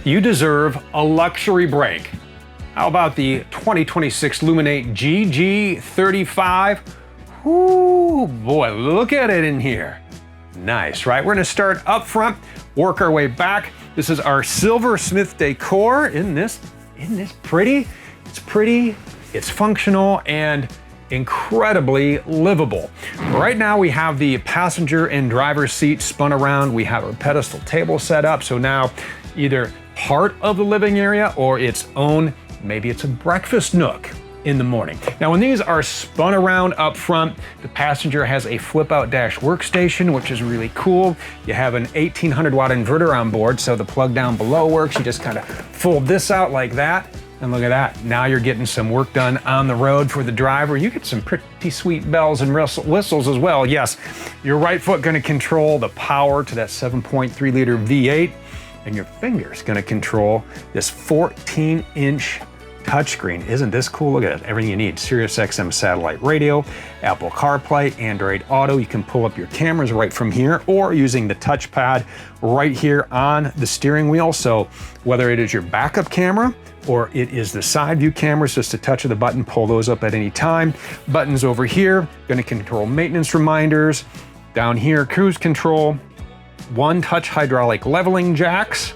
You deserve a luxury break. How about the 2026 Luminate GG35? Ooh, boy, look at it in here. Nice, right? We're gonna start up front, work our way back. This is our silversmith decor. Isn't this pretty? It's pretty, it's functional, and incredibly livable. Right now we have the passenger and driver's seat spun around. We have our pedestal table set up, so now either part of the living area or its own, maybe it's a breakfast nook in the morning. Now when these are spun around up front, the passenger has a flip out dash workstation, which is really cool. You have an 1800 watt inverter on board, so the plug down below works. You just kind of fold this out like that, and look at that. Now you're getting some work done on the road for the driver. You get some pretty sweet bells and whistles as well. Yes, your right foot gonna control the power to that 7.3 liter V8, and your finger's gonna control this 14-inch touchscreen. Isn't this cool? Look at it, everything you need. Sirius XM satellite radio, Apple CarPlay, Android Auto. You can pull up your cameras right from here or using the touchpad right here on the steering wheel. So whether it is your backup camera or it is the side view cameras, just a touch of the button, pull those up at any time. Buttons over here, gonna control maintenance reminders. Down here, cruise control, one touch hydraulic leveling jacks,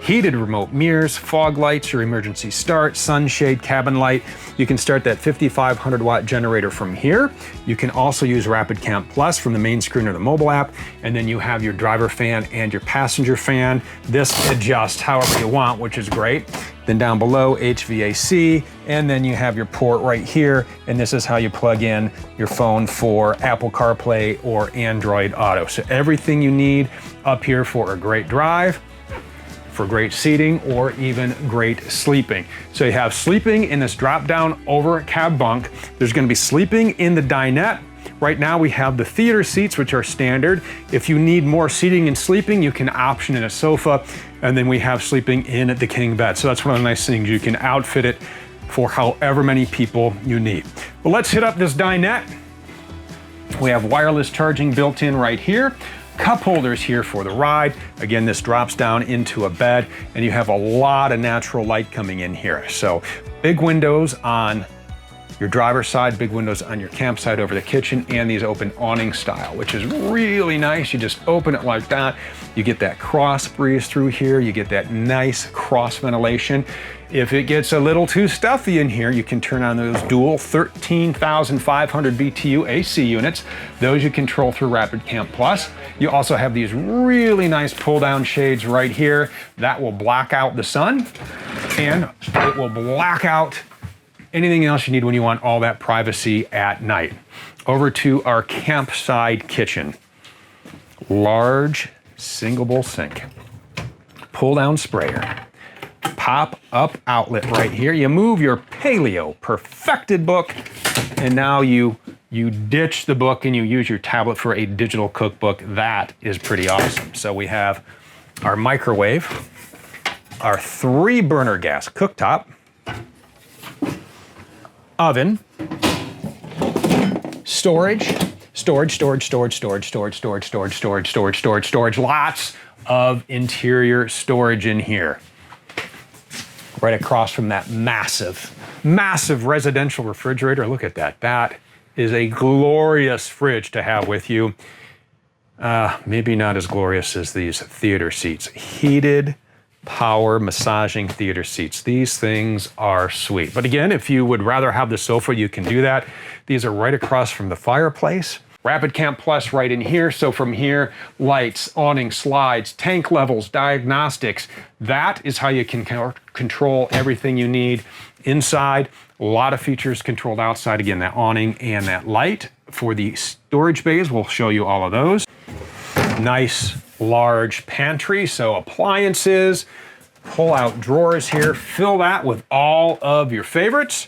heated remote mirrors, fog lights, your emergency start, sunshade, cabin light. You can start that 5500 watt generator from here. You can also use Rapid Camp Plus from the main screen or the mobile app. And then you have your driver fan and your passenger fan. This adjusts however you want, which is great. Then down below, HVAC, and then you have your port right here. And this is how you plug in your phone for Apple CarPlay or Android Auto. So everything you need up here for a great drive, for great seating, or even great sleeping. So you have sleeping in this drop-down over cab bunk. There's gonna be sleeping in the dinette. Right now we have the theater seats, which are standard. If you need more seating and sleeping, you can option in a sofa. And then we have sleeping in the king bed. So that's one of the nice things. You can outfit it for however many people you need. Well, let's hit up this dinette. We have wireless charging built in right here. Cup holders here for the ride. Again, this drops down into a bed, and you have a lot of natural light coming in here. So big windows on your driver's side, big windows on your campsite over the kitchen, and these open awning style, which is really nice. You just open it like that. You get that cross breeze through here. You get that nice cross ventilation. If it gets a little too stuffy in here, you can turn on those dual 13,500 BTU AC units. Those you control through Rapid Camp Plus. You also have these really nice pull down shades right here that will block out the sun, and it will block out anything else you need when you want all that privacy at night. Over to our campside kitchen. Large single bowl sink, pull down sprayer, pop up outlet right here. You move your Paleo Perfected book, and now you ditch the book and you use your tablet for a digital cookbook. That is pretty awesome. So we have our microwave, our 3-burner gas cooktop, oven, storage, lots of interior storage in here. Right across from that massive residential refrigerator. Look at that. That is a glorious fridge to have with you. Maybe not as glorious as these theater seats. Heated power massaging theater seats. These things are sweet. But again, if you would rather have the sofa, you can do that. These are right across from the fireplace. Rapid Camp Plus right in here. So from here, lights, awning, slides, tank levels, diagnostics. That is how you can control everything you need inside. A lot of features controlled outside. Again, that awning and that light. For the storage bays, we'll show you all of those. Nice large pantry, so appliances, pull out drawers here, fill that with all of your favorites.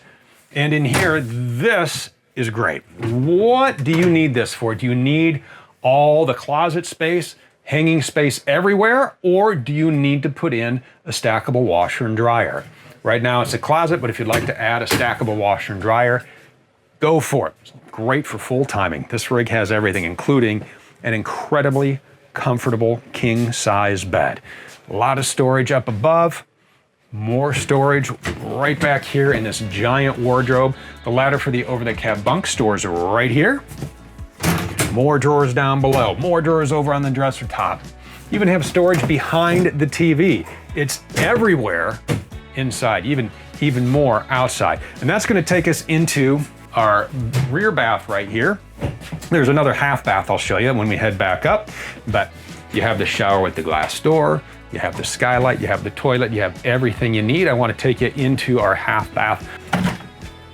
And in here, this is great. What do you need this for? Do you need all the closet space, hanging space everywhere, or do you need to put in a stackable washer and dryer? Right now it's a closet, but if you'd like to add a stackable washer and dryer, go for it. It's great for full timing. This rig has everything, including an incredibly comfortable king size bed. A lot of storage up above. More storage right back here in this giant wardrobe. The ladder for the over-the-cab bunk stores right here. More drawers down below. More drawers over on the dresser top. You even have storage behind the TV. It's everywhere inside, even more outside. And that's going to take us into our rear bath right here. There's another half bath I'll show you when we head back up, but you have the shower with the glass door, you have the skylight, you have the toilet, you have everything you need. I want to take you into our half bath.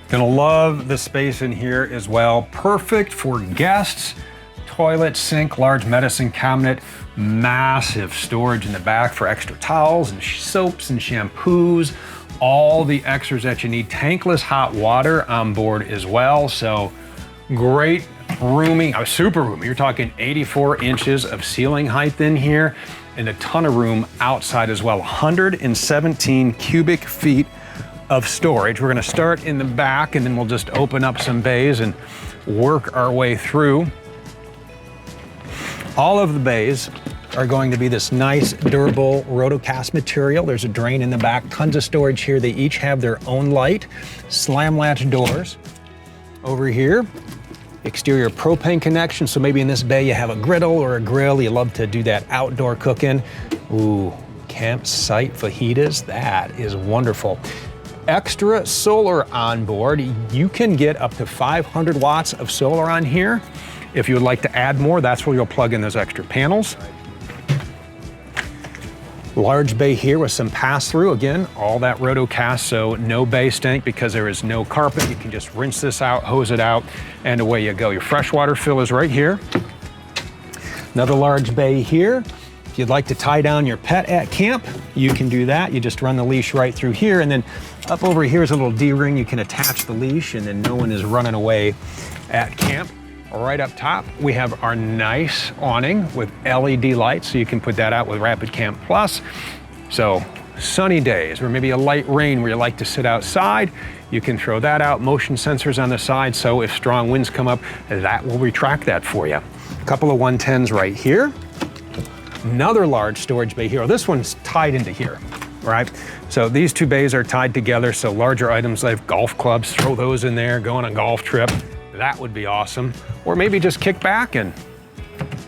Gonna love the space in here as well. Perfect for guests. Toilet, sink, large medicine cabinet, massive storage in the back for extra towels and soaps and shampoos, all the extras that you need. Tankless hot water on board as well. So great rooming, super roomy. You're talking 84 inches of ceiling height in here and a ton of room outside as well. 117 cubic feet of storage. We're gonna start in the back and then we'll just open up some bays and work our way through. All of the bays are going to be this nice durable rotocast material. There's a drain in the back, tons of storage here. They each have their own light, slam latch doors. Over here, exterior propane connection. So maybe in this bay you have a griddle or a grill. You love to do that outdoor cooking. Ooh, campsite fajitas, that is wonderful. Extra solar on board. You can get up to 500 watts of solar on here. If you would like to add more, that's where you'll plug in those extra panels. Large bay here with some pass-through. Again, all that rotocast, so no bay stink because there is no carpet. You can just rinse this out, hose it out, and away you go. Your freshwater fill is right here. Another large bay here. If you'd like to tie down your pet at camp, you can do that. You just run the leash right through here, and then up over here is a little D-ring. You can attach the leash, and then no one is running away at camp. Right up top, we have our nice awning with LED lights, so you can put that out with Rapid Camp Plus. So sunny days or maybe a light rain where you like to sit outside, you can throw that out. Motion sensors on the side, so if strong winds come up, that will retract that for you. A couple of 110s right here. Another large storage bay here. This one's tied into here, right? So these two bays are tied together, so larger items like golf clubs, throw those in there, go on a golf trip. That would be awesome. Or maybe just kick back and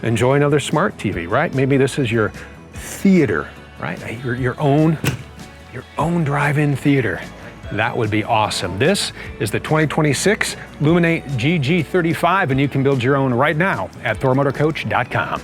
enjoy another smart TV, right? Maybe this is your theater, right? Your own drive-in theater. That would be awesome. This is the 2026 Luminate GG35, and you can build your own right now at thormotorcoach.com.